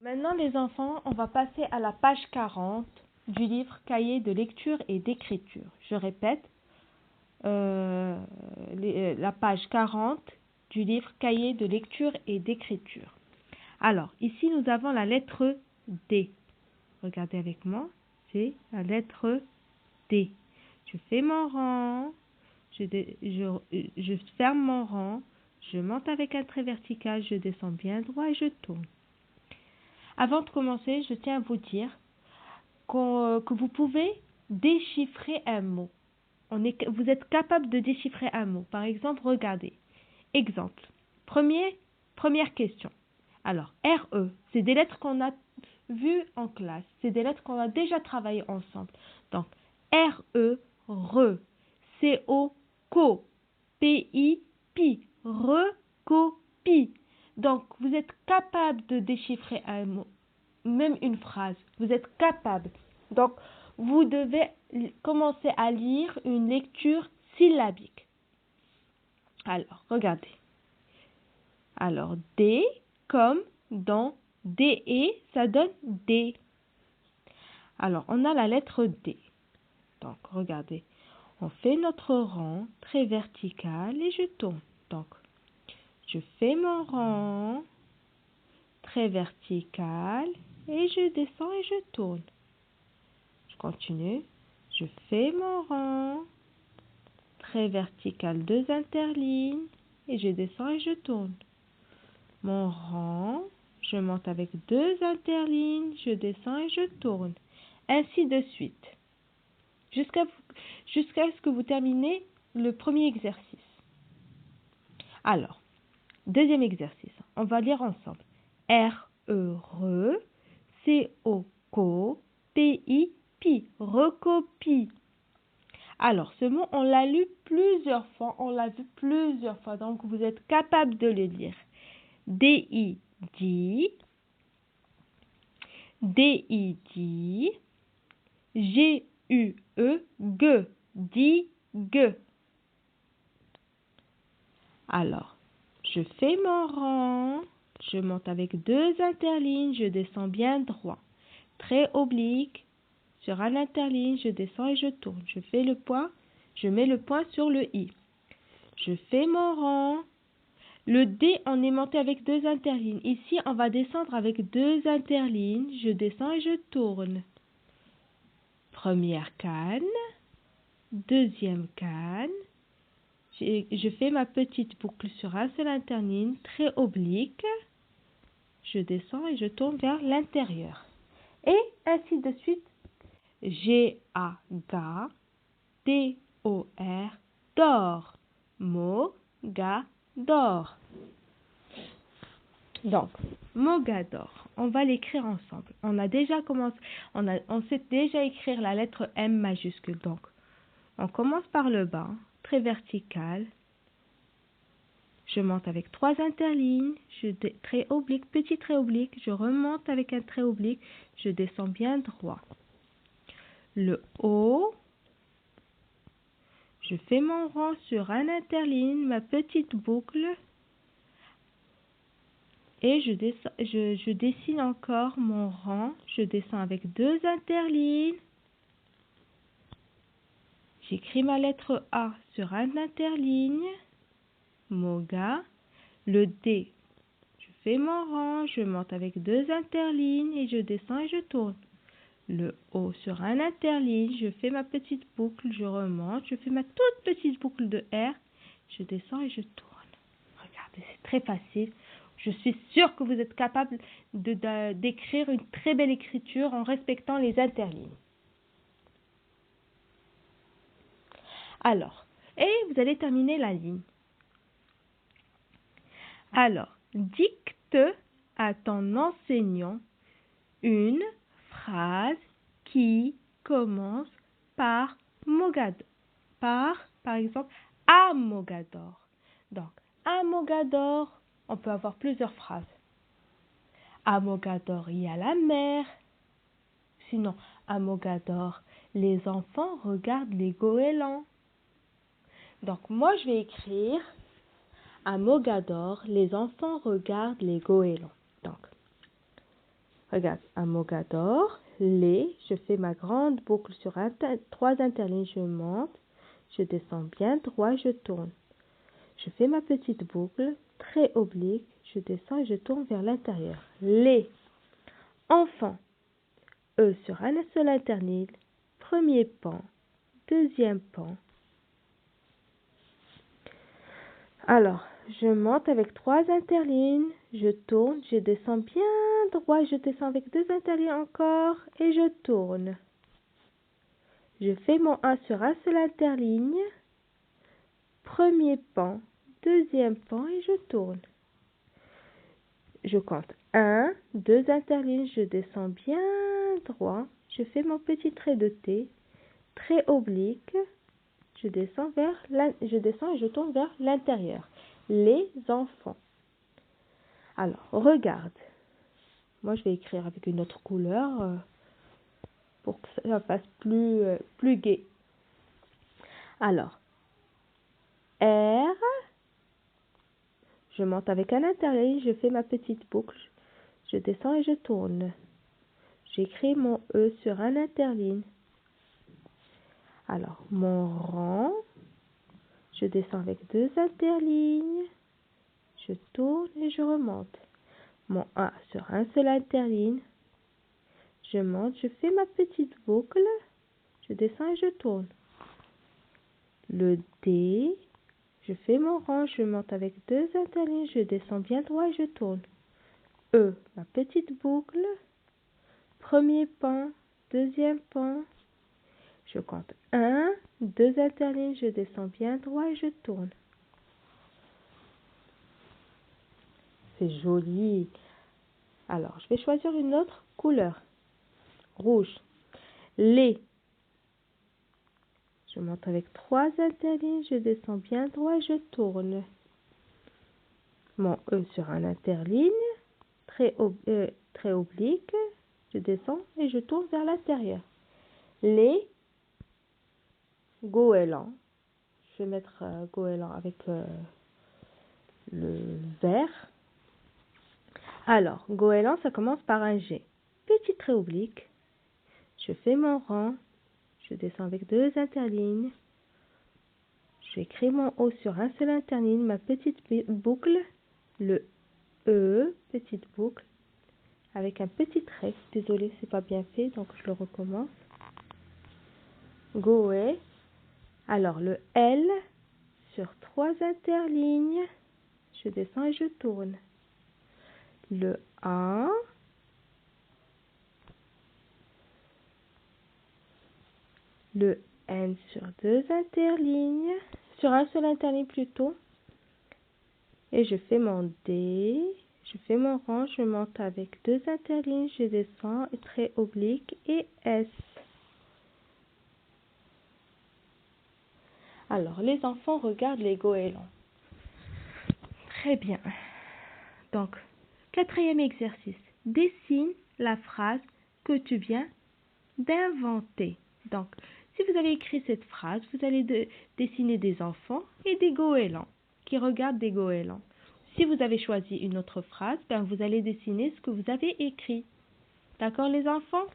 Maintenant, les enfants, on va passer à la page 40 du livre Cahier de lecture et d'écriture. Je répète, la page 40 du livre Cahier de lecture et d'écriture. Alors, ici, nous avons la lettre D. Regardez avec moi, c'est la lettre D. Je fais mon rang, je ferme mon rang, je monte avec un trait vertical, je descends bien droit et je tourne. Avant de commencer, je tiens à vous dire que vous pouvez déchiffrer un mot. Vous êtes capable de déchiffrer un mot. Par exemple, regardez. Exemple. Première question. Alors, RE, c'est des lettres qu'on a vues en classe. C'est des lettres qu'on a déjà travaillées ensemble. Donc, RE, re. CO, co. PI, pi. Recopie. Donc, vous êtes capable de déchiffrer un mot, même une phrase. Vous êtes capable. Donc, vous devez commencer à lire une lecture syllabique. Alors, regardez. Alors, D comme dans DE, ça donne D. Alors, on a la lettre D. Donc, regardez. On fait notre rang très vertical et je tourne. Donc, je fais mon rang très vertical et je descends et je tourne. Je continue. Je fais mon rang très vertical, 2 interlignes et je descends et je tourne. Mon rang, je monte avec 2 interlignes, je descends et je tourne. Ainsi de suite. Jusqu'à ce que vous terminez le premier exercice. Alors, deuxième exercice. On va lire ensemble. R, E, re, C, O, co, P, I, pi. Recopie. Alors, ce mot, on l'a lu plusieurs fois. On l'a vu plusieurs fois. Donc, vous êtes capable de le lire. D-I, dit. D-I, dit. G-U-E, ge. Dit, ge. Alors, je fais mon rang. Je monte avec 2 interlignes. Je descends bien droit. Trait oblique. Sur un interligne, je descends et je tourne. Je fais le point. Je mets le point sur le I. Je fais mon rang. Le D, on est monté avec 2 interlignes. Ici, on va descendre avec 2 interlignes. Je descends et je tourne. Première canne. Deuxième canne. Je fais ma petite boucle sur un seul interligne, très oblique. Je descends et je tourne vers l'intérieur. Et ainsi de suite. G-A, ga. D-O-R, dor. Mo, ga, dor. Donc, Mogador, on va l'écrire ensemble. On a déjà commencé, on sait déjà écrire la lettre M majuscule. Donc, on commence par le bas, très vertical. Je monte avec 3 interlignes, trait oblique, petit trait oblique. Je remonte avec un trait oblique, je descends bien droit. Le haut, je fais mon rang sur un interligne, ma petite boucle. Et je dessine encore mon rang. Je descends avec 2 interlignes. J'écris ma lettre A sur un interligne. Moga. Le D. Je fais mon rang. Je monte avec 2 interlignes et je descends et je tourne. Le O sur un interligne. Je fais ma petite boucle. Je remonte. Je fais ma toute petite boucle de R. Je descends et je tourne. Regardez, c'est très facile. Je suis sûre que vous êtes capable d'écrire une très belle écriture en respectant les interlignes. Alors, et vous allez terminer la ligne. Alors, dicte à ton enseignant une phrase qui commence par Mogador. Par exemple, à Mogador. Donc, à Mogador, on peut avoir plusieurs phrases. À Mogador, il y a la mer. Sinon, à Mogador, les enfants regardent les goélands. Donc, moi, je vais écrire à Mogador, les enfants regardent les goélands. Donc, Regarde, un mogador, les, je fais ma grande boucle sur 3 interlignes, je monte, je descends bien droit, je tourne. Je fais ma petite boucle très oblique, je descends et je tourne vers l'intérieur. Les enfants, eux sur un seul interligne, premier pan, deuxième pan. Alors, je monte avec 3 interlignes, je tourne, je descends bien droit, je descends avec 2 interlignes encore et je tourne. Je fais mon 1 sur un seul interligne, premier pan, deuxième pan et je tourne. Je compte 1, 2 interlignes, je descends bien droit, je fais mon petit trait de T, très oblique, je descends et je tourne vers l'intérieur. Les enfants. Alors, regarde. Moi, je vais écrire avec une autre couleur pour que ça fasse plus gai. Alors, R, je monte avec un interligne, je fais ma petite boucle, je descends et je tourne. J'écris mon E sur un interligne. Alors, mon rang, je descends avec 2 interlignes, je tourne et je remonte. Mon A sur un seul interligne, je monte, je fais ma petite boucle, je descends et je tourne. Le D, je fais mon rang, je monte avec 2 interlignes, je descends bien droit et je tourne. E, ma petite boucle, premier pan, deuxième pan, je compte 1, 2 interlignes, je descends bien droit et je tourne. C'est joli. Alors, je vais choisir une autre couleur. Rouge. Les. Je monte avec 3 interlignes, je descends bien droit et je tourne. Mon E sur un interligne, très oblique, je descends et je tourne vers l'intérieur. Les goélands. Je vais mettre goéland avec le vert. Alors, goéland, ça commence par un G. Petit trait oblique. Je fais mon rang. Je descends avec 2 interlignes. J'écris mon O sur un seul interligne, ma petite boucle, le E, petite boucle, avec un petit trait. Désolée, c'est pas bien fait, donc je le recommence. Goé. Alors, le L sur 3 interlignes. Je descends et je tourne. Le A. Le N sur 2 interlignes. Sur un seul interligne plutôt. Et je fais mon D. Je fais mon rang, je monte avec 2 interlignes, je descends, trait oblique et S. Alors, les enfants regardent les goélands. Très bien. Donc, 4e exercice. Dessine la phrase que tu viens d'inventer. Donc, si vous avez écrit cette phrase, vous allez dessiner des enfants et des goélands qui regardent des goélands. Si vous avez choisi une autre phrase, ben vous allez dessiner ce que vous avez écrit. D'accord les enfants ?